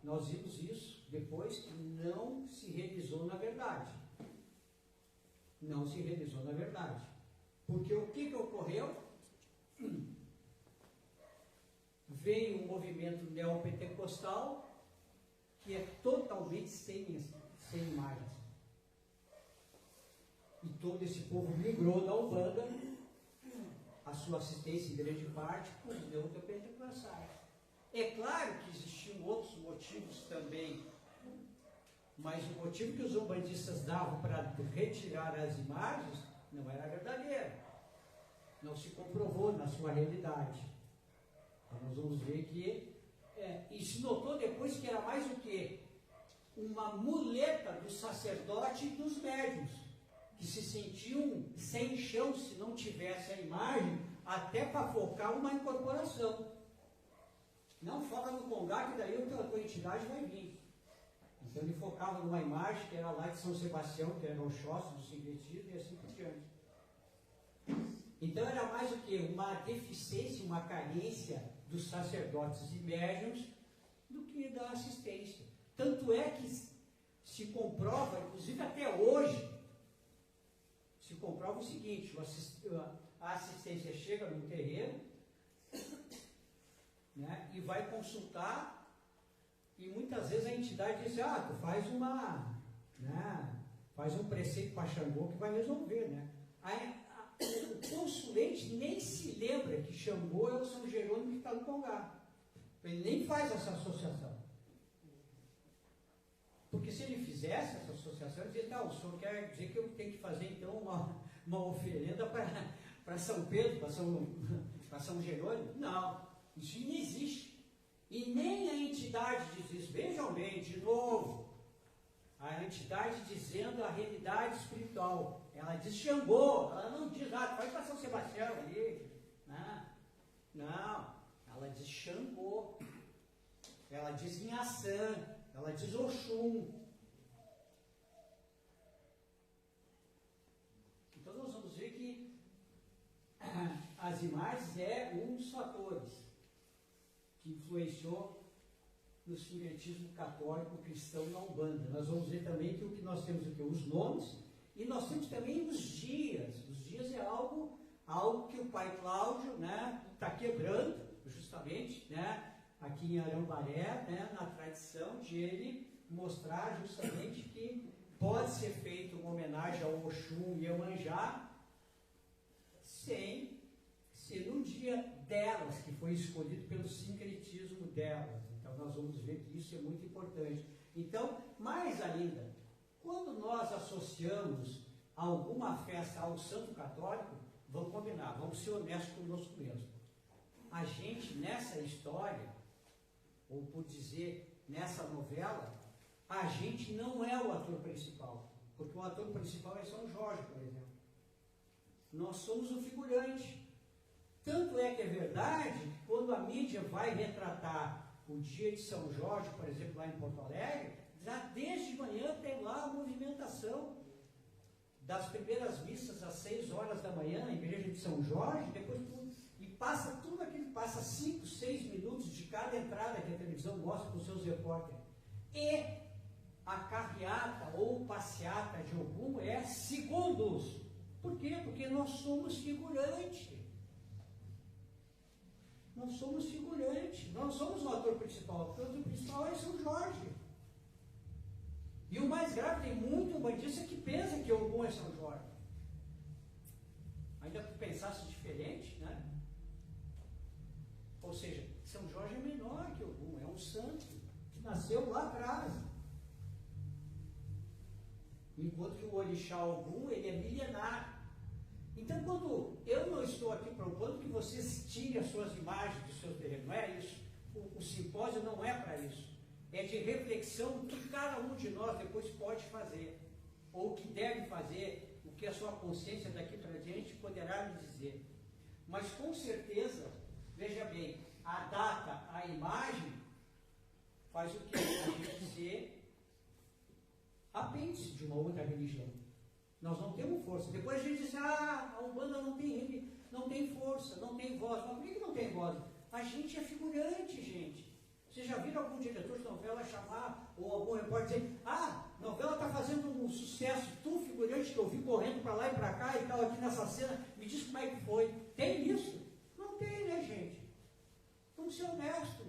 nós vimos isso depois que não se realizou na verdade. Não se realizou na verdade. Porque o que ocorreu? Veio um movimento neopentecostal que é totalmente sem imagens. E todo esse povo migrou da Umbanda, a sua assistência em grande parte, para os neopentecostais. É claro que existiam outros motivos também, mas o motivo que os umbandistas davam para retirar as imagens não era verdadeiro. Não se comprovou na sua realidade. Então nós vamos ver que e se notou depois que era mais o quê? Uma muleta do sacerdote e dos médiuns, que se sentiam sem chão se não tivesse a imagem, até para focar uma incorporação. Não foca no Congá, que daí a tua entidade vai vir. Então ele focava numa imagem que era lá de São Sebastião, que era o Oxóssi do sincretismo, e assim por diante. Então era mais o que? Uma deficiência, uma carência dos sacerdotes e médiuns do que da assistência. Tanto é que se comprova, inclusive até hoje, se comprova o seguinte: a assistência chega no terreno, né, e vai consultar, e muitas vezes a entidade diz: tu faz faz um preceito para Xangô que vai resolver, né? O consulente nem se lembra que Xangô é o São Jerônimo que está no Congá. Ele nem faz essa associação. Porque se ele fizesse essa associação, ele dizia: o senhor quer dizer que eu tenho que fazer então uma oferenda para São Pedro, para São Jerônimo? Não, isso não existe. E nem a entidade diz isso. Vejam bem, de novo, a entidade dizendo a realidade espiritual. Ela diz Xangô, ela não diz, vai para São Sebastião ali. Não, ela diz Xangô. Ela diz Inhaçã, ela diz Oxum. Então nós vamos ver que as imagens é um dos fatores que influenciou no sincretismo católico cristão na Umbanda. Nós vamos ver também que o que nós temos aqui, os nomes, e nós temos também os dias. Os dias é algo que o pai Cláudio está quebrando, justamente, aqui em Arambaré, na tradição de ele mostrar justamente que pode ser feita uma homenagem ao Oxum e Iemanjá sem ser no dia delas, que foi escolhido pelo sincretismo delas. Então nós vamos ver que isso é muito importante. Então, mais ainda, quando nós associamos alguma festa ao santo católico, vamos combinar, vamos ser honestos conosco mesmo. A gente, nessa história, ou por dizer, nessa novela, a gente não é o ator principal, porque o ator principal é São Jorge, por exemplo. Nós somos o figurante. Tanto é que é verdade que quando a mídia vai retratar o dia de São Jorge, por exemplo, lá em Porto Alegre, já desde manhã tem lá a movimentação das primeiras missas às 6 horas da manhã na igreja de São Jorge, depois tudo, e passa tudo aquilo, passa 5, 6 minutos de cada entrada que a televisão mostra para os seus repórteres. E a carreata ou passeata de Ogum é segundos. Por quê? Porque nós somos figurante. Nós somos figurante, não somos o ator principal. O ator principal é São Jorge. E o mais grave, tem muito umbandista que pensa que Ogum é São Jorge. Ainda que pensasse diferente, né? Ou seja, São Jorge é menor que Ogum, é um santo que nasceu lá atrás. Enquanto que o orixá Ogum, ele é milenar. Então, quando eu não estou aqui propondo que vocês tirem as suas imagens dos seus terrenos, não é isso. O simpósio não é para isso. É de reflexão que cada um de nós depois pode fazer, ou que deve fazer, o que a sua consciência daqui para diante poderá lhe dizer. Mas com certeza, veja bem, a data, a imagem, faz o que? A gente ser apêndice de uma outra religião. Nós não temos força. Depois a gente diz: a Umbanda não tem força, não tem voz. Mas por que não tem voz? A gente é figurante, gente. Vocês já viram algum diretor de novela chamar, ou algum repórter dizer, novela está fazendo um sucesso, tu, figurante que eu vi correndo para lá e para cá e tal, aqui nessa cena, me diz como é que foi. Tem isso? Não tem, né, gente? Vamos ser honestos.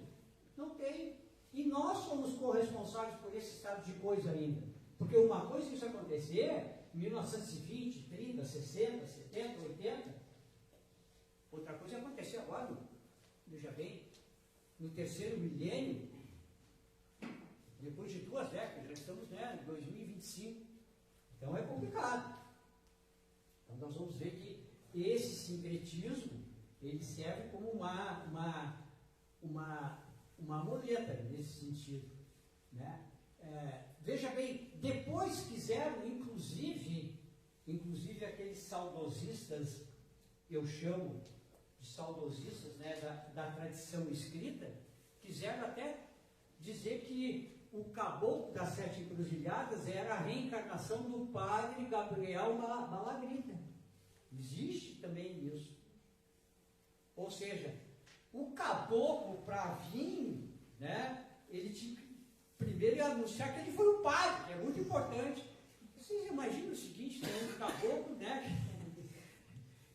Não tem. E nós somos corresponsáveis por esse estado de coisa ainda. Porque uma coisa é isso acontecer em 1920, 30, 60, 70, 80. Outra coisa é acontecer agora, veja bem, no terceiro milênio, depois de 2 décadas, já estamos em 2025. Então é complicado. Então nós vamos ver que esse sincretismo, ele serve como uma muleta nesse sentido. Né? Veja bem, depois quiseram, inclusive aqueles saudosistas, eu chamo de saudosistas, né, da tradição escrita, quiseram até dizer que o caboclo das 7 encruzilhadas era a reencarnação do padre Gabriel Malagrida. Existe também isso. Ou seja, o caboclo, para vir, né, ele tinha que primeiro anunciar que ele foi o padre, que é muito importante. Vocês imaginam o seguinte, tem um caboclo, né,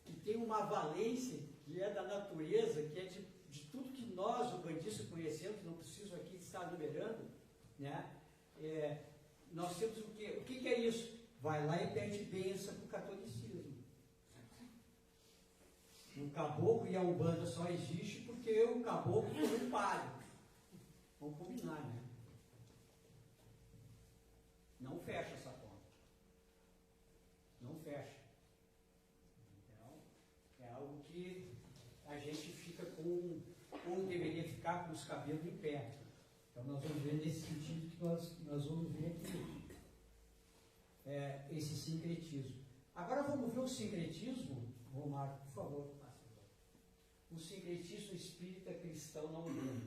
que tem uma valência, que é da natureza, que é de tudo que nós, ubandistas, conhecemos, não preciso aqui estar numerando, né? Nós temos o quê? O que é isso? Vai lá e pede bênção para o catolicismo. O caboclo e a Umbanda só existe porque o caboclo foi um padre. Vamos combinar, né? Não fecha essa conta. Não fecha. Então, é algo que a gente fica com, ou deveria ficar com os cabelos em pé. Então, nós vamos ver nesse sentido que nós vamos ver aqui esse sincretismo. Agora vamos ver o sincretismo, Romário, por favor. O sincretismo espírita cristão na Umbanda,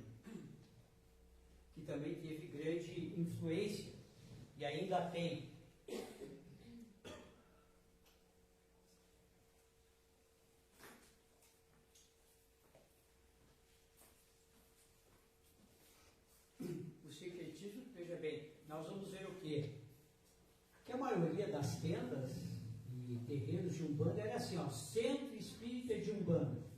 que também teve grande influência e ainda tem. O sincretismo, veja bem, nós vamos ver o quê? Que a maioria das tendas e terreiros de Umbanda era assim, Centro Espírita de Umbanda.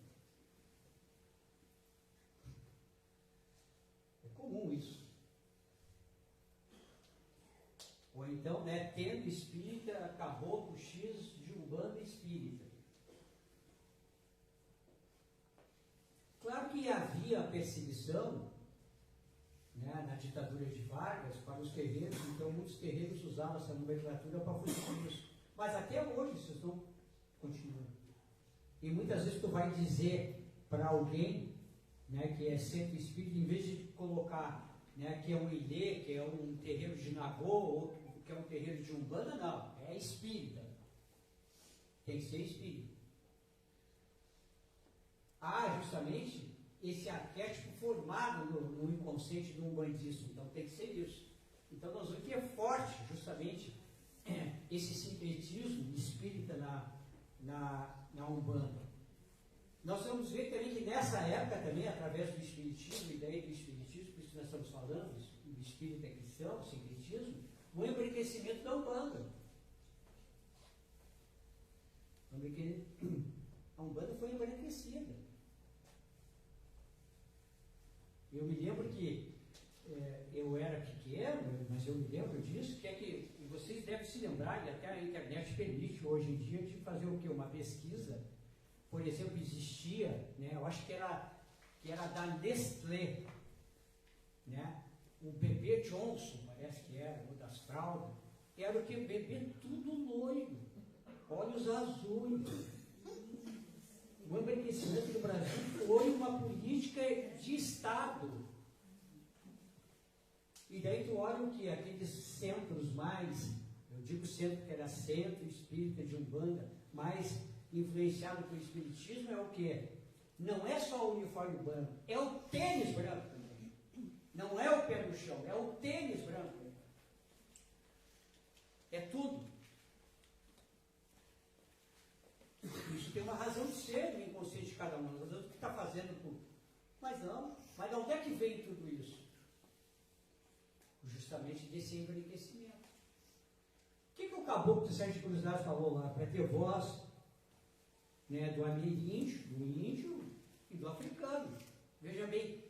É comum isso. Ou então, tenda espírita, caboclo X de Umbanda espírita. Claro que havia perseguição, na ditadura de Vargas para os terreiros, então muitos terreiros usavam essa nomenclatura para fugir disso. Mas até hoje isso não continua. E muitas vezes tu vai dizer para alguém, que é centro espírita, em vez de colocar, que é um ilê, que é um terreiro de Nagô, ou que é um terreiro de Umbanda, não, é espírita. Tem que ser espírita. Justamente esse arquétipo formado no inconsciente do umbandismo, então tem que ser isso. Então nós vemos que é forte justamente esse sincretismo espírita na Umbanda. Nós vamos ver também que nessa época também, através do espiritismo, e daí do espiritismo, por isso que nós estamos falando, do espírita cristão, do sincretismo, o embranquecimento da Umbanda. A Umbanda foi embranquecida. Eu me lembro que eu era pequeno, mas eu me lembro disso, que vocês devem se lembrar, e até a internet permite hoje em dia, de fazer o quê? Uma pesquisa. Por exemplo, existia, eu acho que era da Nestlé, o bebê Johnson, parece que era, uma das fraldas, era o que? Bebê tudo loiro, olhos azuis. O embranquecimento do Brasil foi uma política de Estado. E daí tu olha o que? Aqueles centros mais, eu digo centro que era centro espírita de Umbanda, mais influenciado pelo espiritismo, é o que? Não é só o uniforme branco, é o tênis branco também. Não é o pé no chão, é o tênis branco. É tudo. Isso tem uma razão de ser no inconsciente de cada um, o que está fazendo tudo. Mas não, mas de onde é que vem tudo isso? justamente desse embranquecimento. O que o caboclo de Sete Cruzado falou lá? Para ter voz, né, do ameríndio, do índio e do africano. Veja bem,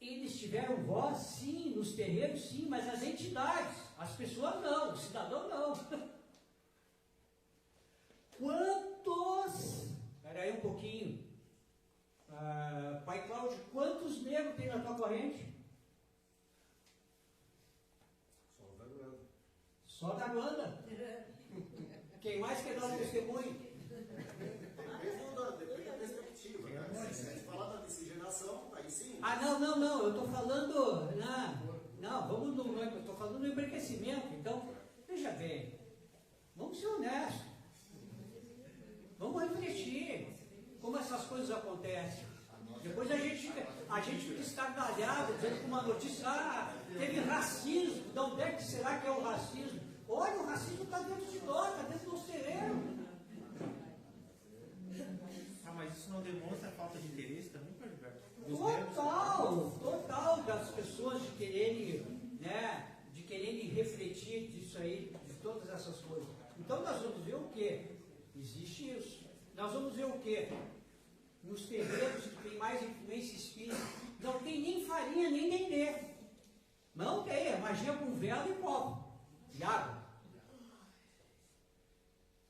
eles tiveram voz, sim, nos terreiros, sim, mas as entidades, as pessoas não, o cidadão não. Quantos, espera aí um pouquinho, Pai Cláudio, quantos negros tem na tua corrente? Só da Luanda. Quem mais quer dar um testemunho? Depende da perspectiva, né? Se a gente falar da miscigenação, aí sim. Não, eu estou falando, não, vamos no, eu estou falando do embranquecimento. Então, veja bem, vamos ser honestos, vamos refletir como essas coisas acontecem. Depois a gente fica estardalhado, dizendo que uma notícia, teve racismo, de onde é que será que é o racismo? Olha, o racismo está dentro de nós, está dentro do nosso terreno. Mas isso não demonstra falta de interesse também, Gilberto? Total das pessoas de quererem, né, de quererem refletir disso aí, de todas essas coisas. Então nós vamos ver o quê? Existe isso. Nós vamos ver o quê? Nos terreiros que tem mais influência espírita, não tem nem farinha, nem dendê. Não tem, é magia com vela e copo, e água.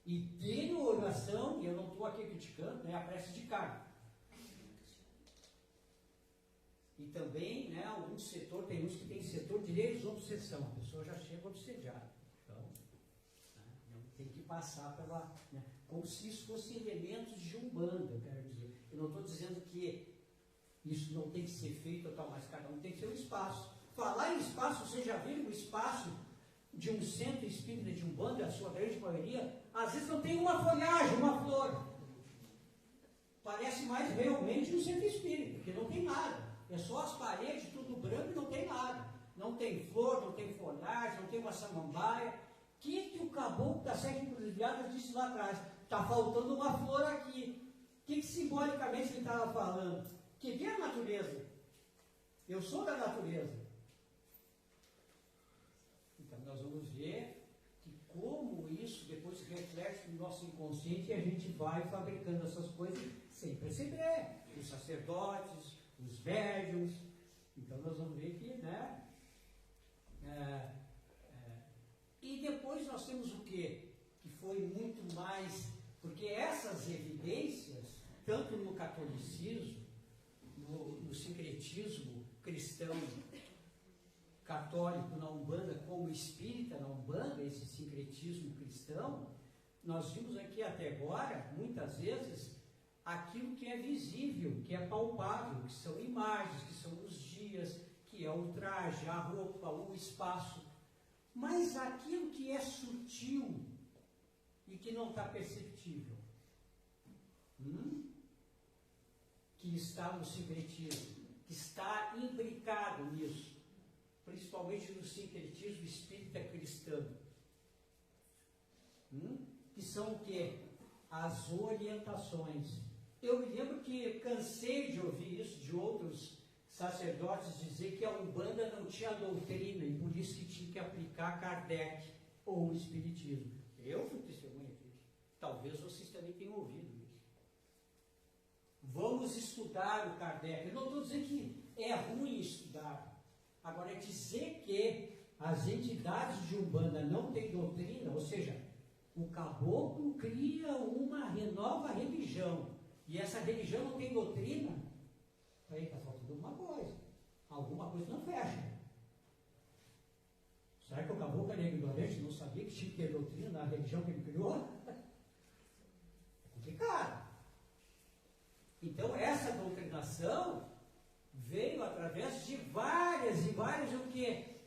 E tem oração, e eu não estou aqui criticando, né, a prece de carne. E também, né, algum setor, tem uns que tem setor de desobsessão, a pessoa já chega obsediada. Então, né, tem que passar pela... Né, como se isso fosse elementos de umbanda, eu quero dizer. Eu não estou dizendo que isso não tem que ser feito, tal, mas cada um tem que ter um espaço. Falar em espaço, vocês já viram o espaço de um centro espírita de umbanda, a sua grande maioria, às vezes não tem uma folhagem, uma flor. Parece mais realmente um centro espírita, porque não tem nada. É só as paredes, tudo branco e não tem nada. Não tem flor, não tem folhagem, não tem uma samambaia. O que o caboclo da Sete Encruzilhadas disse lá atrás? Está faltando uma flor aqui. O que simbolicamente ele estava falando? Que vem a natureza. Eu sou da natureza. Então nós vamos ver que como isso depois reflete no nosso inconsciente e a gente vai fabricando essas coisas sem perceber. Os sacerdotes, os médiuns. Então nós vamos ver que, né? E depois nós temos o quê? Que foi muito mais, porque essas evidências, tanto no catolicismo, no sincretismo cristão católico na Umbanda, como espírita na Umbanda, esse sincretismo cristão, nós vimos aqui até agora, muitas vezes, aquilo que é visível, que é palpável, que são imagens, que são os dias, que é o traje, a roupa, o espaço. Mas aquilo que é sutil e que não está perceptível, que está no sincretismo, que está imbricado nisso, principalmente no sincretismo espírita cristão, que são o quê? As orientações. Eu me lembro que cansei de ouvir isso de outros sacerdotes dizer que a Umbanda não tinha doutrina e por isso que tinha que aplicar Kardec ou o Espiritismo. Eu fui testemunha disso. Talvez vocês também tenham ouvido isso. Vamos estudar o Kardec. Eu não estou dizendo que é ruim estudar. Agora, dizer que as entidades de Umbanda não têm doutrina, ou seja, o caboclo cria uma nova religião e essa religião não tem doutrina, aí está faltando alguma coisa. Alguma coisa não fecha. Será que o caboclo era ignorante, não sabia que tinha que ter doutrina na religião que ele criou? É complicado. Então, essa doutrinação veio através de várias e várias, o que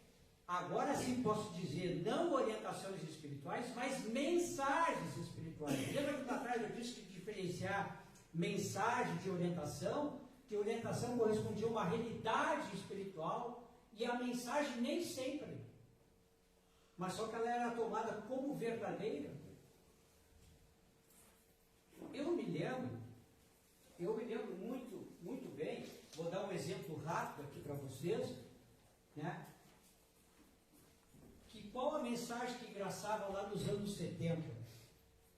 agora sim posso dizer, não orientações espirituais, mas mensagens espirituais. Lembra que lá atrás eu disse que diferenciar mensagem de orientação, que orientação correspondia a uma realidade espiritual e a mensagem nem sempre, mas só que ela era tomada como verdadeira. Eu me lembro muito bem, vou dar um exemplo rápido aqui para vocês, né? qual a mensagem que graçava lá nos anos 70,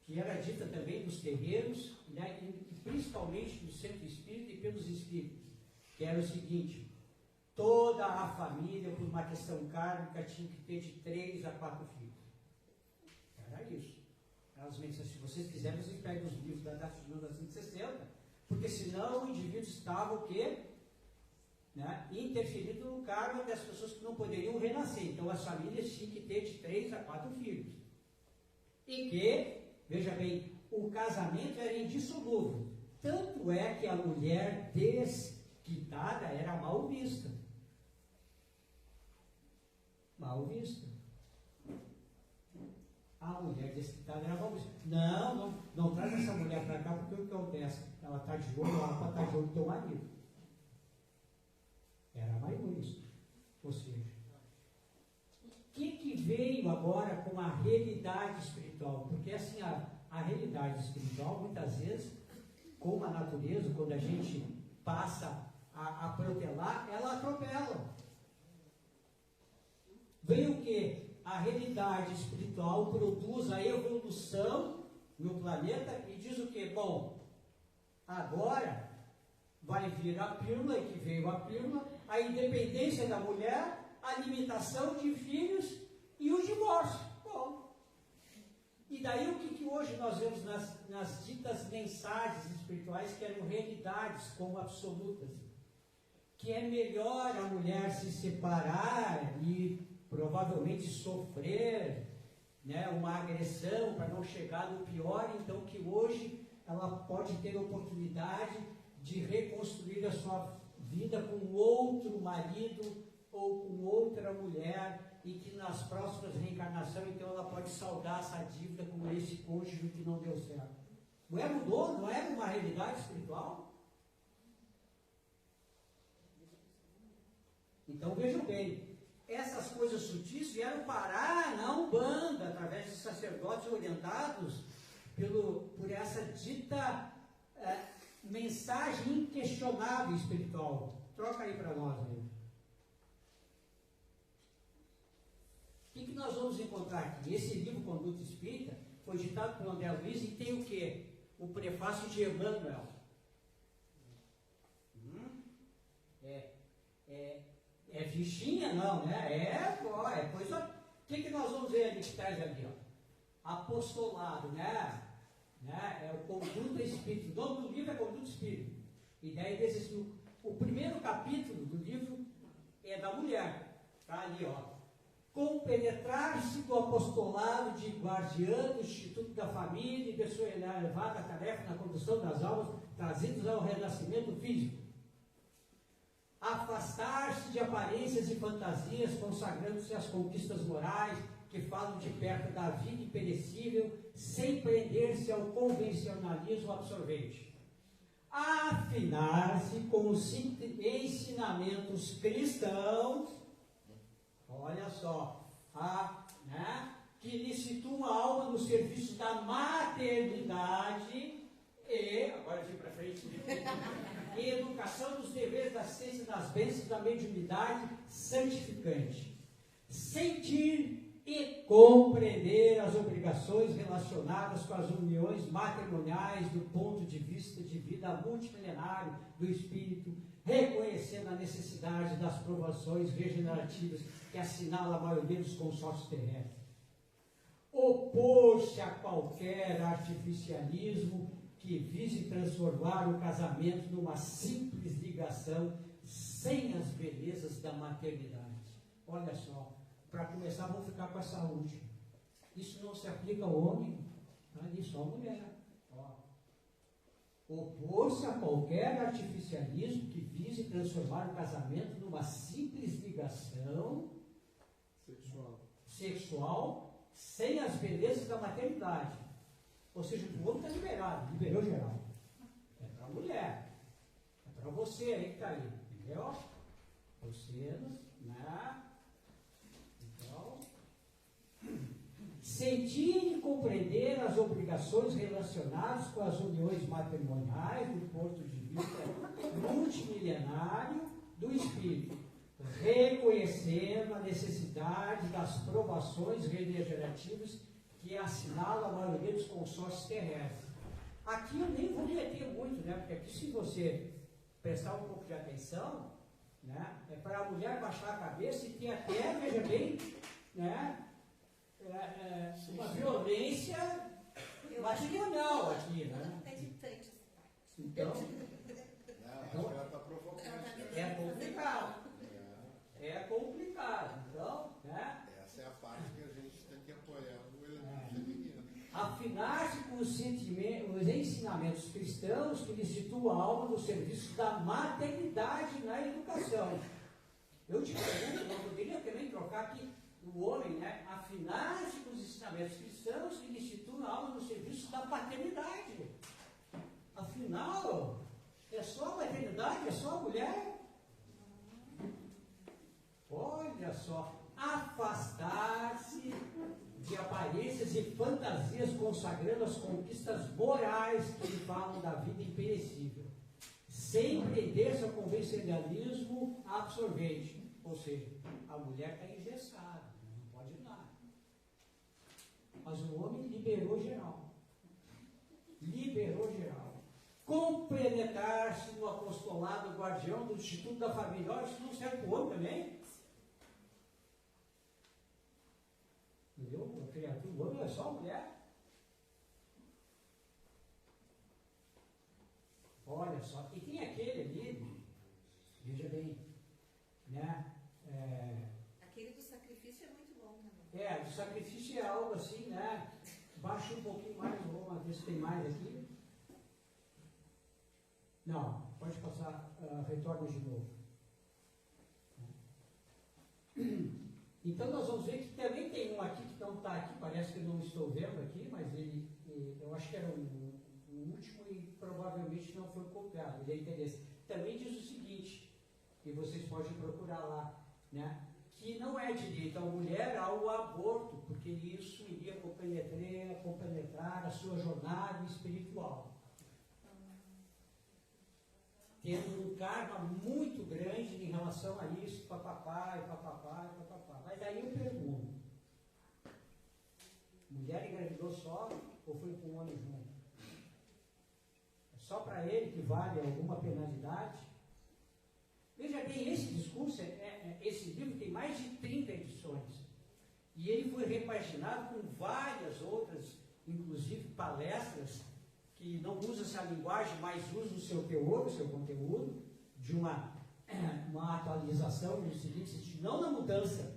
que era dita também nos terreiros, né, e principalmente no centro espírita e pelos espíritos, que era o seguinte: toda a família, por uma questão kármica, tinha que ter de 3 a 4 filhos. Era isso. As mensagens, se vocês quiserem, vocês pegam os livros da data de 1960, porque senão o indivíduo estava o quê? Né, interferindo no karma das pessoas que não poderiam renascer. Então as famílias tinham que ter de 3 a 4 filhos. E que, veja bem, o casamento era indissolúvel. Tanto é que a mulher desquitada era mal vista. Mal vista. A mulher desquitada era mal vista. Não traz essa mulher para cá, porque o que acontece? Ela está de olho, ela pode estar de olho do teu marido. Era mais isso. Ou seja, o que veio agora com a realidade espiritual? Porque assim, a realidade espiritual, muitas vezes, como a natureza, quando a gente passa a protelar, ela atropela. Veio o quê? A realidade espiritual produz a evolução no planeta e diz o quê? Bom, agora vai vir a pílula, e que veio a pílula, a independência da mulher, a limitação de filhos e o divórcio. Bom, e daí o que hoje nós vemos nas ditas mensagens espirituais, que eram realidades como absolutas, que é melhor a mulher se separar e provavelmente sofrer, né, uma agressão para não chegar no pior, então que hoje ela pode ter a oportunidade de reconstruir a sua vida com outro marido ou com outra mulher, e que nas próximas reencarnações, então, ela pode saldar essa dívida com esse cônjuge que não deu certo. Não é mudou? Não é uma realidade espiritual? Então, vejam bem, essas coisas sutis vieram parar na Umbanda, através de sacerdotes orientados por essa dita mensagem inquestionável espiritual. Troca aí para nós, aí. O que nós vamos encontrar aqui? Esse livro, Conduta Espírita, foi ditado por André Luiz e tem o quê? O prefácio de Emmanuel. É fichinha? Não, né? É coisa... O que nós vamos ver ali que traz ali? Ó? Apostolado, né? É o Conduta Espírita. O nome do livro é Conduta Espírita. E daí, o primeiro capítulo do livro é da mulher. Está ali, ó. Compenetrar-se do apostolado de guardiã do Instituto da Família e de sua elevada tarefa na condução das almas trazidas ao renascimento físico. Afastar-se de aparências e fantasias, consagrando-se às conquistas morais que falam de perto da vida imperecível, sem prender-se ao convencionalismo absorvente. Afinar-se com os ensinamentos cristãos, olha só, que lhe situam a alma no serviço da maternidade e, agora eu vim para frente, e educação dos deveres da ciência e das bênçãos da mediunidade santificante. Sentir e compreender as obrigações relacionadas com as uniões matrimoniais do ponto de vista de vida multimilenário do espírito, reconhecendo a necessidade das provações regenerativas que assinala a maioria dos consórcios terrestres. Opor-se a qualquer artificialismo que vise transformar o casamento numa simples ligação sem as belezas da maternidade. Olha só, para começar, vamos ficar com a saúde. Isso não se aplica ao homem, nem só à mulher. Opor-se a qualquer artificialismo que vise transformar o casamento numa simples ligação sexual sem as belezas da maternidade. Ou seja, o homem está liberado, liberou geral. É para a mulher. É para você aí que está aí. Entendeu? Você, né? Então, sentir e compreender as obrigações relacionadas com as uniões matrimoniais do ponto de vista multimilenário do espírito. reconhecendo a necessidade das provações regenerativas que assinala a maioria dos consórcios terrestres. Aqui eu nem vou me deter muito, né? Porque aqui, se você prestar um pouco de atenção, né, é para a mulher baixar a cabeça e ter até, veja bem, né, uma violência matrimonial aqui, né? Então, ela está provocando. é complicado. É complicado. Então, né? Essa é a parte que a gente tem que apoiar o elemento feminino. Afinar-se com os ensinamentos cristãos que lhe situam a alma no serviço da maternidade na educação. Eu te pergunto, não poderia também trocar aqui o homem, né? Afinar-se com os ensinamentos cristãos que lhe situam a alma no serviço da paternidade. Afinal, é só a maternidade, é só a mulher. Olha só, afastar-se de aparências e fantasias, consagrando as conquistas morais que lhe falam da vida imperecível, sem prender-se ao convencionalismo absorvente. Ou seja, a mulher está engessada, não pode ir nada. Mas o homem liberou geral. Liberou geral. Compenetrar-se no apostolado guardião do Instituto da Família. Olha, isso não serve para o homem também? Entendeu? A criatura, o homem é só a mulher. Olha só, e tem aquele ali, veja bem, né? Aquele do sacrifício é muito bom também. O sacrifício é algo assim, né? Baixa um pouquinho mais, vamos ver se tem mais aqui. Não, pode passar, retorna de novo. Então nós vamos ver que também tem um aqui que não está aqui, parece que eu não estou vendo aqui, mas eu acho que era o último e provavelmente não foi copiado, ele é interessante. Também diz o seguinte, que vocês podem procurar lá, né? Que não é direito à mulher ao aborto, porque isso iria compenetrar a sua jornada espiritual. Tendo um karma muito grande em relação a isso, papapá. Mas aí eu pergunto, mulher engravidou só ou foi com um homem junto? É só para ele que vale alguma penalidade? Veja bem, esse discurso, esse livro tem mais de 30 edições. E ele foi repaginado com várias outras, inclusive palestras, que não usa essa linguagem, mas usa o seu teor, o seu conteúdo, de uma atualização no seguinte sentido, não na mudança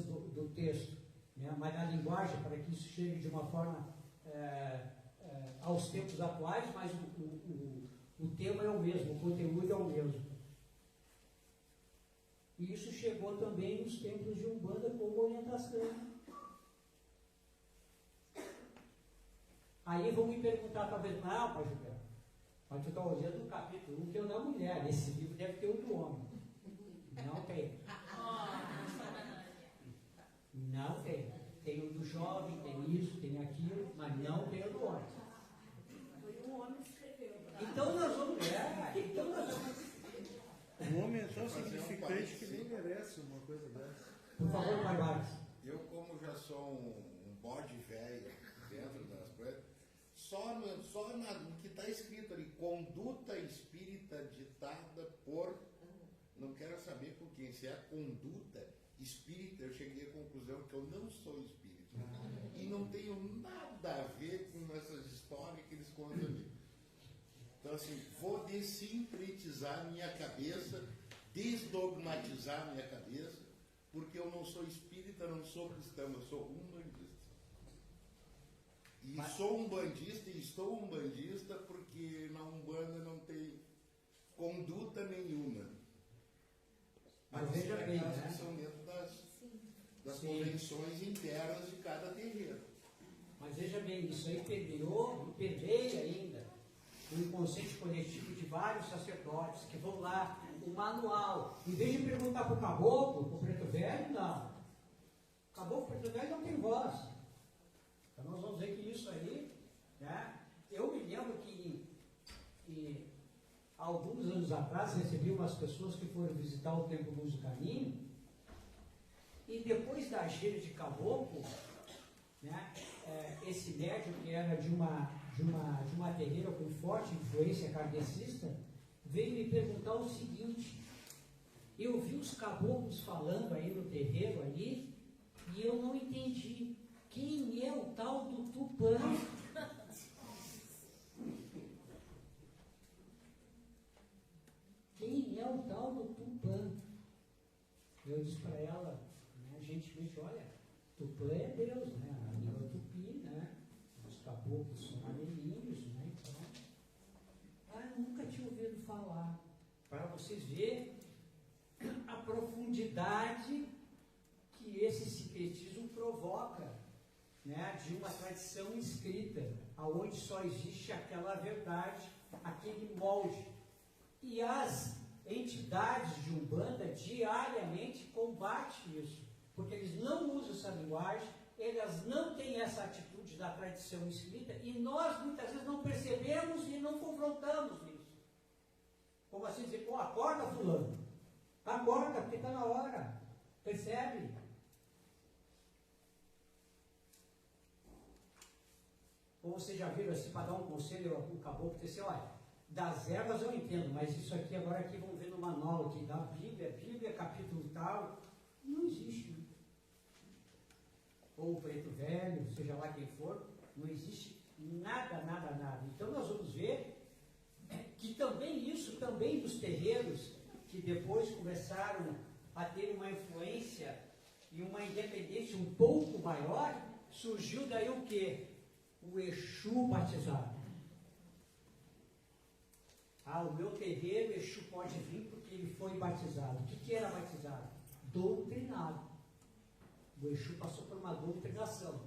do texto, né, mas na linguagem, para que isso chegue de uma forma aos tempos atuais, mas o tema é o mesmo, o conteúdo é o mesmo. E isso chegou também nos tempos de Umbanda como orientação. Aí vão me perguntar, talvez, não, pai Gilberto, mas tu está olhando o capítulo 1, que é o da mulher, esse livro deve ter o do homem. Não tem. Não tem. Tem o do jovem, tem isso, tem aquilo, mas não tem o do homem. Foi o homem que escreveu. Então nós vamos O homem é tão significante que nem merece uma coisa dessa. Por favor, Pai Marcos. Eu, como já sou um bode velho dentro das coisas, só no que está escrito ali, conduta espírita ditada por, não quero saber por quem, se é a conduta espírita, eu cheguei à conclusão que eu não sou espírita. E não tenho nada a ver com essas histórias que eles contam ali. Então, assim, vou desincretizar minha cabeça, desdogmatizar minha cabeça, porque eu não sou espírita, não sou cristão, eu sou umbandista. E sou umbandista e estou umbandista porque na Umbanda não tem conduta nenhuma. Mas veja bem, né? Que são dentro das convenções internas de cada terreiro. Mas veja bem, isso aí permeou e permeia ainda o inconsciente coletivo de vários sacerdotes que vão lá, o manual. Em vez de perguntar para o caboclo, para o preto velho, não. O caboclo, o preto velho não tem voz. Então nós vamos ver que isso aí, né? Eu me lembro que alguns anos atrás, recebi umas pessoas que foram visitar o Templo Luz do Caminho, e depois da gira de caboclo, né, esse médium que era de uma terreira com forte influência kardecista, veio me perguntar o seguinte: eu vi os caboclos falando aí no terreiro ali, e eu não entendi quem é o tal do Tupã. Quem é o tal do Tupã? Eu disse para ela, né, gentilmente, olha, Tupã é Deus, né? A língua tupi, né? Os caboclos são ameríndios, né? Então, eu nunca tinha ouvido falar. Para vocês verem a profundidade que esse secretismo provoca, né? De uma tradição escrita, aonde só existe aquela verdade, aquele molde. E as entidades de Umbanda diariamente combatem isso, porque eles não usam essa linguagem, elas não têm essa atitude da tradição escrita, e nós muitas vezes não percebemos e não confrontamos isso. Como assim dizer, pô, acorda fulano, acorda, porque está na hora, percebe? Ou vocês já viram assim, para dar um conselho, o caboclo disse, olha, das ervas eu entendo, mas isso aqui agora aqui vamos ver no manual aqui da Bíblia, capítulo tal, não existe. Ou o preto velho, seja lá quem for, não existe nada. Então nós vamos ver que também isso, também dos terreiros, que depois começaram a ter uma influência e uma independência um pouco maior, surgiu daí o quê? O Exu batizado. O meu terreiro, Exu pode vir porque ele foi batizado. O que era batizado? Doutrinado. O Exu passou por uma doutrinação.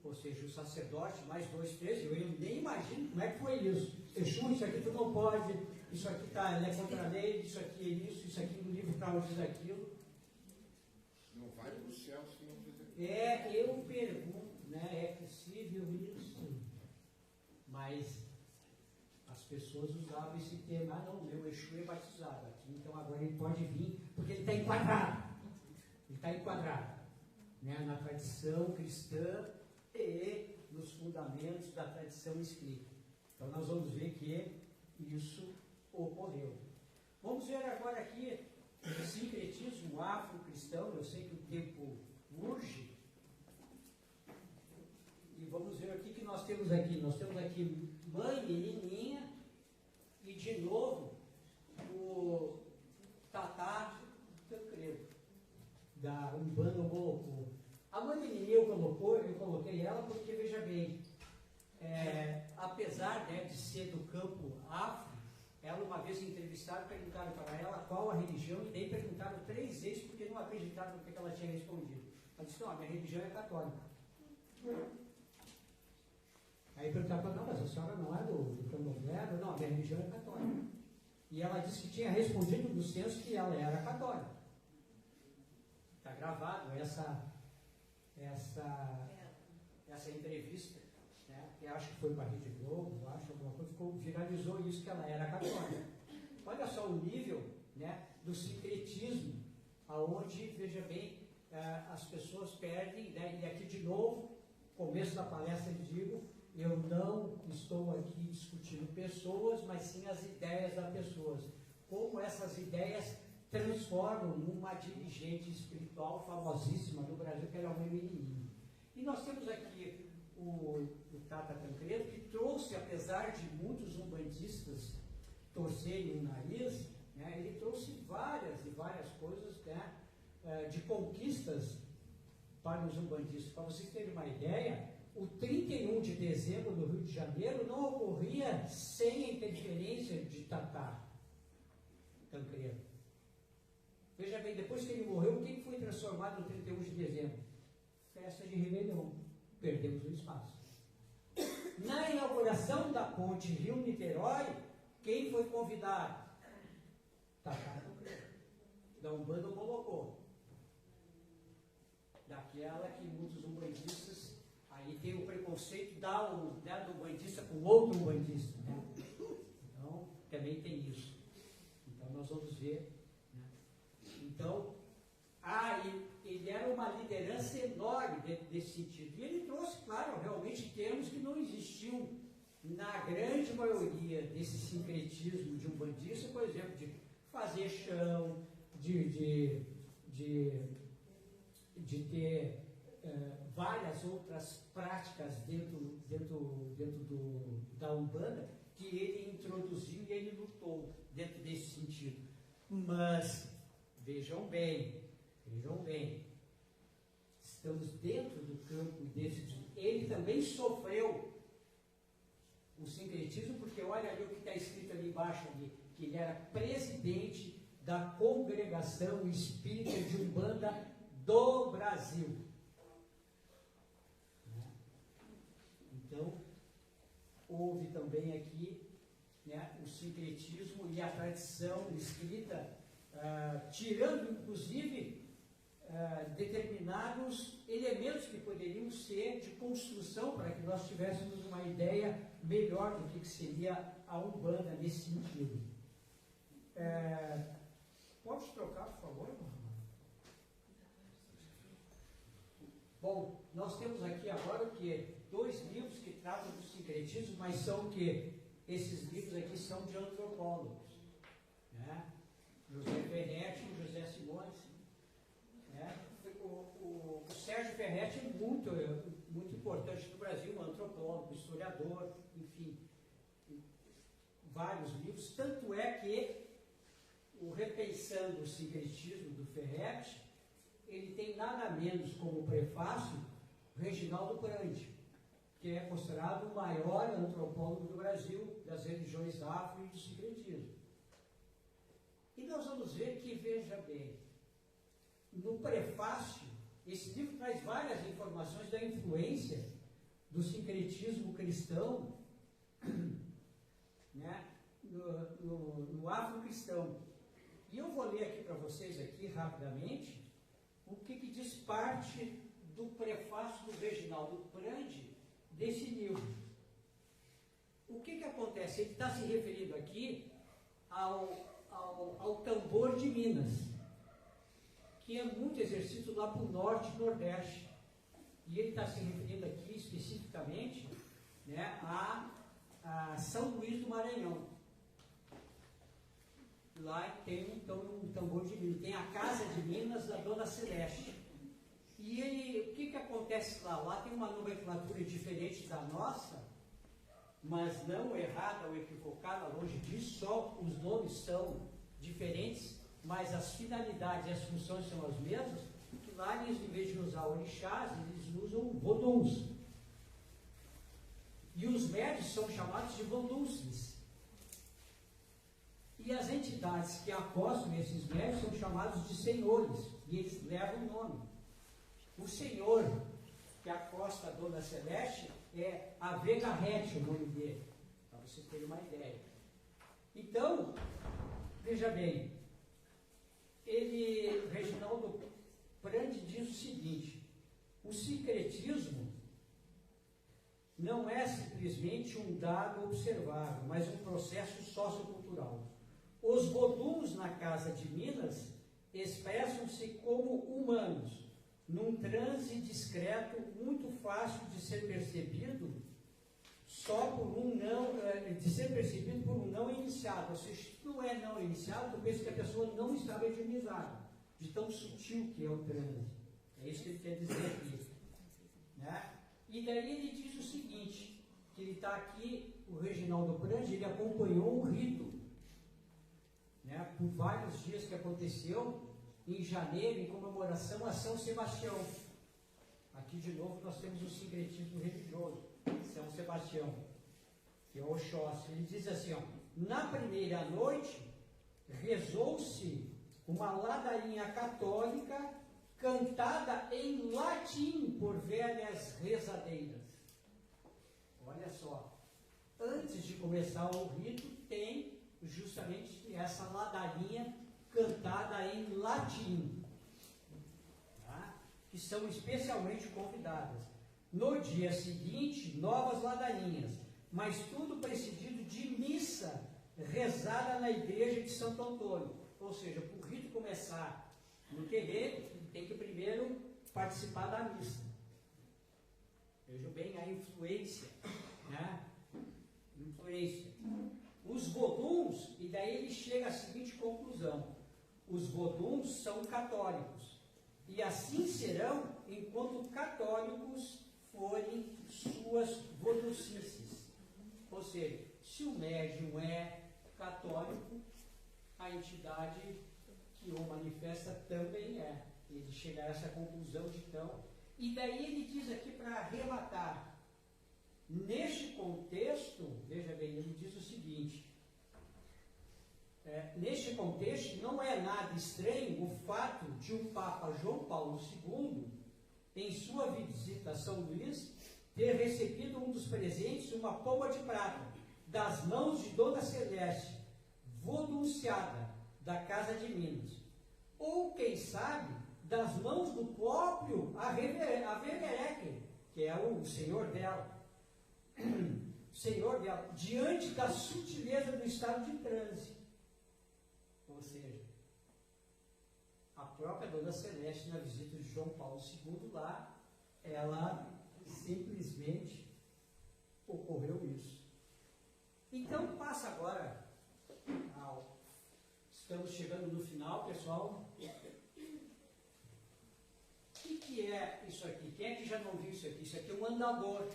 Ou seja, o sacerdote, mais 2, 3, eu nem imagino como é que foi isso. Exu, isso aqui tu não pode, isso aqui é contra a lei, isso aqui é isso aqui no livro tal diz aquilo. Não vai para o céu se não fizer. Eu pergunto, né? É possível isso? Mas as pessoas usavam esse termo, não, meu Exu é batizado aqui, então agora ele pode vir, porque ele está enquadrado. Ele está enquadrado, né, na tradição cristã e nos fundamentos da tradição escrita. Então nós vamos ver que isso ocorreu. Vamos ver agora aqui o sincretismo afro-cristão. Eu sei que o tempo urge. E vamos ver o que nós temos aqui. Nós temos aqui mãe, menininha, e de novo o Tatá Tancredo, da Umbanda Molocô. A mãe menininha eu coloquei ela porque, veja bem, apesar, né, de ser do campo afro, ela uma vez entrevistada, perguntaram para ela qual a religião, e daí perguntaram 3 vezes porque não acreditaram no que ela tinha respondido. Ela disse, não, a minha religião é católica. Aí perguntaram para ela, não, mas a senhora não é do candomblé? Não, a minha religião é católica. E ela disse que tinha respondido no censo que ela era católica. Está gravado essa entrevista, né, que acho que foi para a Rede Globo, acho, alguma coisa, viralizou isso, que ela era católica. Olha só o nível, né, do sincretismo, aonde, veja bem, as pessoas perdem, né, e aqui de novo, começo da palestra eu digo, eu não estou aqui discutindo pessoas, mas sim as ideias das pessoas. Como essas ideias transformam numa dirigente espiritual famosíssima no Brasil, que era a mãe menininha. E nós temos aqui o Tata Tancredo, que trouxe, apesar de muitos umbandistas torcerem o nariz, né, ele trouxe várias e várias coisas, né, de conquistas para os umbandistas. Para vocês terem uma ideia, o 31 de dezembro do Rio de Janeiro não ocorria sem a interferência de Tata Tancredo. Veja bem, depois que ele morreu, o que foi transformado no 31 de dezembro? Festa de Réveillon. Perdemos o espaço. Na inauguração da ponte Rio-Niterói, quem foi convidado? Tata Tancredo, da Umbanda Molocô. Daquela que muitos umbandistas, aí tem o preconceito do umbandista com outro umbandista, né? Então, também tem isso. nós vamos ver. Né? Então, ele era uma liderança enorme desse sentido. E ele trouxe, claro, realmente termos que não existiam na grande maioria desse sincretismo de umbandista, por exemplo, de fazer chão, de ter várias outras práticas dentro da Umbanda que ele introduziu e ele lutou dentro desse sentido. Mas, vejam bem, estamos dentro do campo desse. Ele também sofreu o sincretismo, porque olha ali o que está escrito ali embaixo, ali, que ele era presidente da Congregação Espírita de Umbanda do Brasil. Então, houve também aqui, né, o sincretismo e a tradição escrita, tirando inclusive determinados elementos que poderiam ser de construção para que nós tivéssemos uma ideia melhor do que seria a Umbanda nesse sentido. Pode trocar, por favor, Mohamed? Bom, nós temos aqui agora o que? 2 livros que tratam do sincretismo, mas são o que? Esses livros aqui são de antropólogos. Né? José Ferretti e José Simões. Né? O Sérgio Ferretti é muito importante no Brasil, um antropólogo, historiador, enfim, vários livros. Tanto é que o Repensando o Sincretismo do Ferretti, ele tem nada menos como prefácio Reginaldo Prandi, que é considerado o maior antropólogo do Brasil, das religiões afro e do sincretismo. E nós vamos ver que, veja bem, no prefácio, esse livro traz várias informações da influência do sincretismo cristão, né, no afro-cristão. E eu vou ler aqui para vocês, aqui rapidamente, o que diz parte do prefácio do Reginaldo Prandi desse livro. O que acontece? Ele está se referindo aqui ao tambor de Minas, que é muito exercido lá para o norte e nordeste. E ele está se referindo aqui especificamente, né, a São Luís do Maranhão. Lá tem então um tambor de Minas, tem a Casa de Minas da Dona Celeste. E o que acontece lá? Lá tem uma nomenclatura diferente da nossa, mas não errada ou equivocada, longe disso, só os nomes são diferentes, mas as finalidades e as funções são as mesmas, que lá eles, em vez de usar orixás, eles usam voduns. E os médios são chamados de vodunces. E as entidades que acostam esses médios são chamados de senhores, e eles levam o nome. O senhor que acosta a Dona Celeste é Avega Rete, o nome dele, para vocês terem uma ideia. Então, veja bem, Reginaldo Prandi diz o seguinte: o sincretismo não é simplesmente um dado observável, mas um processo sociocultural. Os voduns na Casa de Minas expressam-se como humanos, num transe discreto, muito fácil de ser percebido por um não iniciado. Ou seja, se não é não iniciado, tu pensa que a pessoa não está mediunizada, de tão sutil que é o transe. É isso que ele quer dizer aqui. Né? E daí ele diz o seguinte, que ele está aqui, o Reginaldo Prandi, ele acompanhou um rito, né, por vários dias que aconteceu em janeiro, em comemoração a São Sebastião. Aqui de novo nós temos o sincretismo religioso, São Sebastião, que é o Oxóssi. Ele diz assim, ó, na primeira noite rezou-se uma ladainha católica cantada em latim por velhas rezadeiras. Olha só, antes de começar o rito tem justamente essa ladainha cantada em latim, tá? Que são especialmente convidadas. No dia seguinte, novas ladainhas, mas tudo precedido de missa rezada na igreja de Santo Antônio. Ou seja, para o rito começar no terreiro, tem que primeiro participar da missa. Vejam bem a influência, né? Influência. Os volumes, e daí ele chega à seguinte conclusão: os volumes são católicos, e assim serão enquanto católicos forem suas volucices. Ou seja, se o médium é católico, a entidade que o manifesta também é. Ele chega a essa conclusão de então. E daí ele diz aqui para arrematar. Neste contexto, veja bem, ele diz o seguinte: neste contexto não é nada estranho o fato de o Papa João Paulo II, em sua visita a São Luís, ter recebido um dos presentes, uma pomba de prata, das mãos de Dona Celeste, volunciada, da Casa de Minas. Ou, quem sabe, das mãos do próprio Avermereque, que é o senhor dela. Senhor dela, diante da sutileza do estado de transe. Ou seja, a própria Dona Celeste, na visita de João Paulo II lá, ela simplesmente ocorreu isso. Então, passa agora estamos chegando no final, pessoal. O que é isso aqui? Quem é que já não viu isso aqui? Isso aqui é um andador.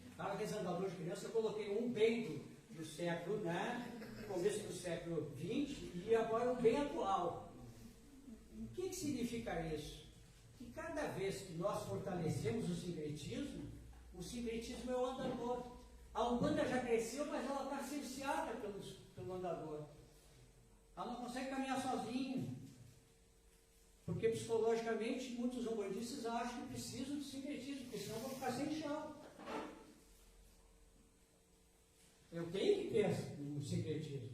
Estava aquele andador de criança, eu coloquei um bem do século, né? Começo do século XX, e agora um bem atual. O que significa isso? Que cada vez que nós fortalecemos o sincretismo é o andador. A Umbanda já cresceu, mas ela está cerceada pelo andador. Ela não consegue caminhar sozinha. Porque psicologicamente muitos umbandistas acham que precisam de sincretismo, porque senão vão ficar sem chão. Eu tenho que ter um sincretismo.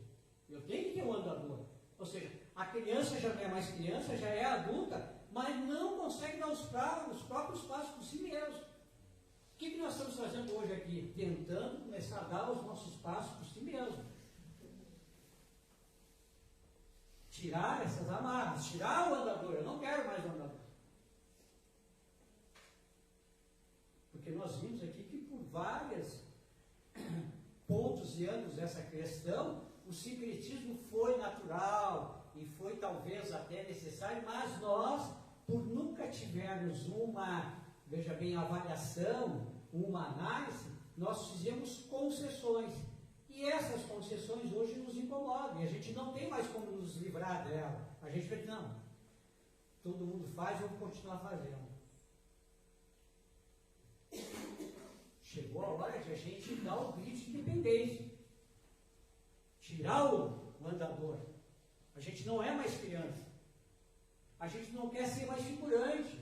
Eu tenho que ter um andador. Ou seja, a criança já não é mais criança, já é adulta, mas não consegue dar os próprios passos por si mesmo. O que nós estamos fazendo hoje aqui? Tentando começar a dar os nossos passos por si mesmo. Tirar essas amarras, tirar o andador. Eu não quero mais o andador. Porque nós vimos aqui que por vários pontos e anos dessa questão, o sincretismo foi natural e foi talvez até necessário, mas nós, por nunca tivermos uma, veja bem, avaliação, uma análise, nós fizemos concessões. E essas concessões hoje nos incomodam, e a gente não tem mais como nos livrar dela. A gente pensa, não, todo mundo faz, eu vou continuar fazendo. Chegou a hora de a gente dar o grito de independência. Tirar o andador. A gente não é mais criança. A gente não quer ser mais figurante.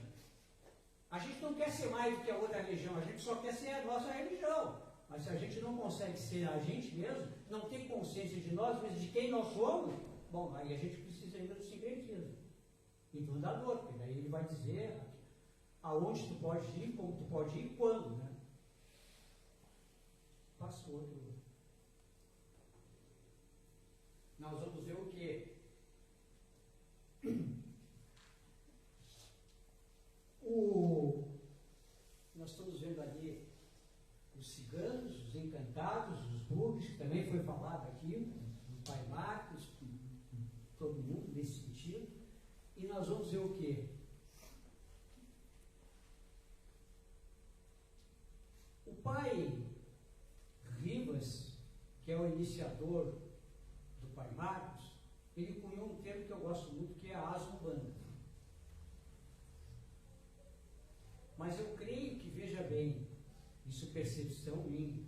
A gente não quer ser mais do que a outra religião. A gente só quer ser a nossa religião. Mas se a gente não consegue ser a gente mesmo, não tem consciência de nós, mas de quem nós somos, bom, aí a gente precisa ainda do sincretismo. E do andador, porque daí ele vai dizer aonde tu pode ir, como tu pode ir e quando, né? Passou outro. Nós vamos ver o quê? Nós estamos vendo ali os ciganos, os encantados, os burros, que também foi falado aqui, o Pai Marcos, todo mundo nesse sentido. E nós vamos ver o quê? O Pai Rivas, que é o iniciador do Pai Marcos, ele cunhou um termo que eu gosto muito, que é a Azumbanda. Mas eu creio que, veja bem, isso é percepção minha,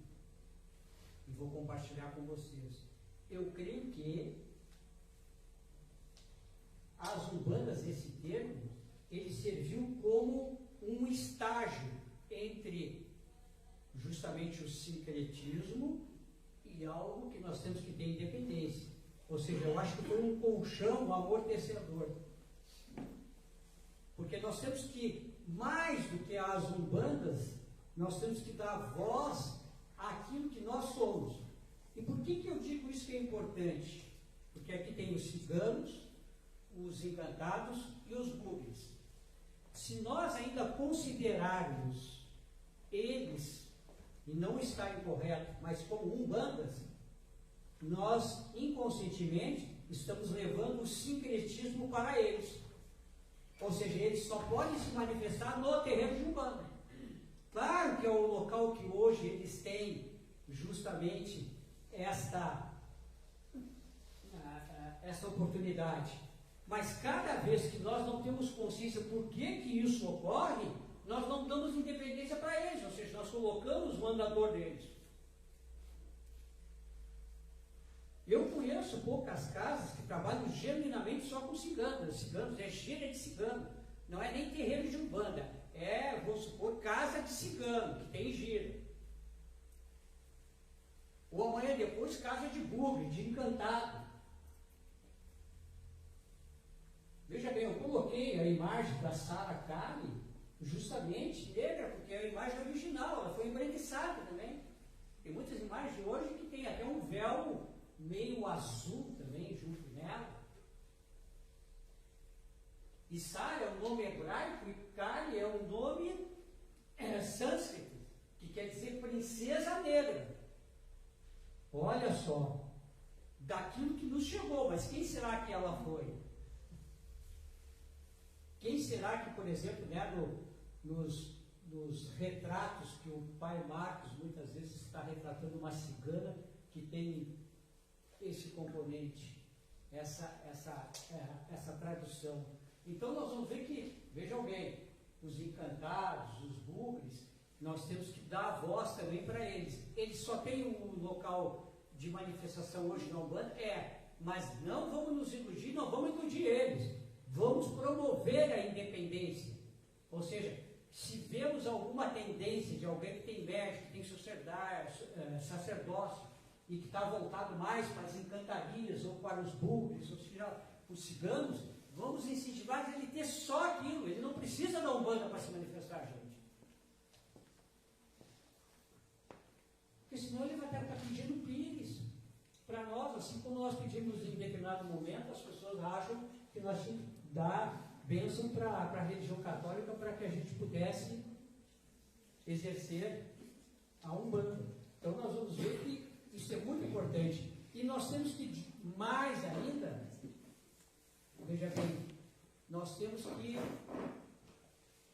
e vou compartilhar com vocês. Eu creio que as umbandas, esse termo, ele serviu como um estágio entre justamente o sincretismo e algo que nós temos que ter independência. Ou seja, eu acho que foi um colchão, um amortecedor. Porque nós temos que, mais do que as umbandas, nós temos que dar voz àquilo que nós somos. E E por que eu digo isso que é importante? Porque aqui tem os ciganos, os encantados e os bugres. Se nós ainda considerarmos eles, e não está incorreto, mas como umbandas, nós inconscientemente estamos levando o sincretismo para eles. Ou seja, eles só podem se manifestar no terreno de umbanda. Claro que é o local que hoje eles têm justamente esta oportunidade. Mas cada vez que nós não temos consciência por que isso ocorre, nós não damos independência para eles, ou seja, nós colocamos o andador deles. Eu conheço poucas casas que trabalham genuinamente só com ciganos. Ciganos é gira de cigano, não é nem terreiro de umbanda, é, vou supor, casa de cigano, que tem gira. Ou amanhã depois, casa de bugre, de encantado. Veja bem, eu coloquei a imagem da Sarah Kali justamente negra, porque é a imagem original, ela foi embranquiçada também. Tem muitas imagens de hoje que tem até um véu meio azul também junto nela. E Sarah é um nome hebraico e Kali é um nome sânscrito, que quer dizer princesa negra. Olha só, daquilo que nos chegou, mas quem será que ela foi? Quem será que, por exemplo, né, nos retratos que o pai Marcos muitas vezes está retratando uma cigana que tem esse componente, essa tradução. Então nós vamos ver que, vejam bem, os encantados, os bugres, nós temos que dar a voz também para eles. Eles só têm um local de manifestação hoje na Umbanda? Mas não vamos nos iludir, não vamos iludir eles. Vamos promover a independência. Ou seja, se vemos alguma tendência de alguém que tem médico, que tem sacerdócio, e que está voltado mais para as encantarias, ou para os bugres, ou seja, os ciganos, vamos incentivar ele a ter só aquilo. Ele não precisa da Umbanda para se manifestar, gente. Porque senão ele vai estar pedindo pires para nós, assim como nós pedimos em determinado momento, as pessoas acham que nós tínhamos que dar bênção para a religião católica para que a gente pudesse exercer a Umbanda. Então nós vamos ver que isso é muito importante. E nós temos que, mais ainda, veja bem, nós temos que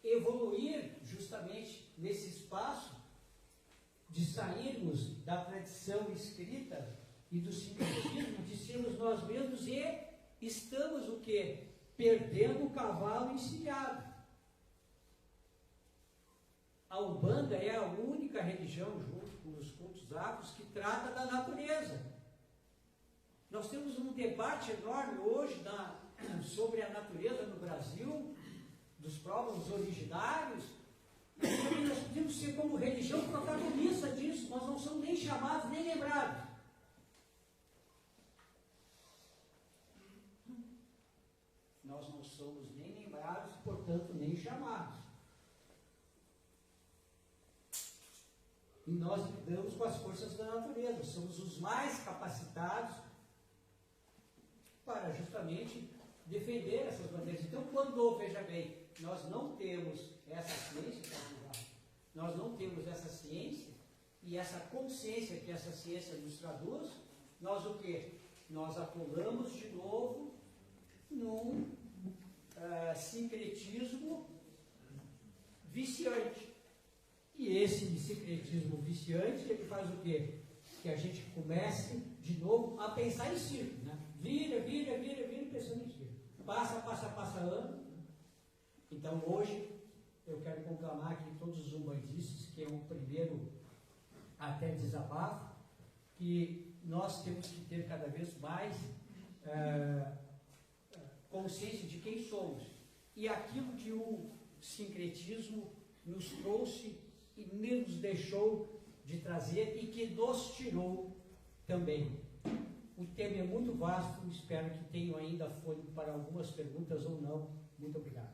evoluir justamente nesse espaço de sairmos da tradição escrita e do sincretismo, de sermos nós mesmos e estamos o quê? Perdendo o cavalo encilhado. A Umbanda é a única religião, junto com os cultos afros, que trata da natureza. Nós temos um debate enorme hoje sobre a natureza no Brasil, dos povos originários, e nós podemos ser como religião protagonista disso. Nós não somos nem chamados, nem lembrados. Nós não somos nem lembrados, portanto, nem chamados. E nós lidamos com as forças da natureza. Somos os mais capacitados para justamente defender essas bandeiras. Então, quando, veja bem, nós não temos essa ciência, nós não temos essa ciência e essa consciência que essa ciência nos traduz, nós o quê? Nós atolamos de novo num sincretismo viciante. E esse sincretismo viciante, ele faz o quê? Que a gente comece de novo a pensar em círculo, né? Vira, pensando em círculo. Passa ano. Então hoje eu quero conclamar aqui todos os umbandistas, que é um primeiro até desabafo, que nós temos que ter cada vez mais consciência de quem somos. E aquilo que o sincretismo nos trouxe e nos deixou de trazer e que nos tirou também. O tema é muito vasto, espero que tenham ainda fôlego para algumas perguntas ou não. Muito obrigado.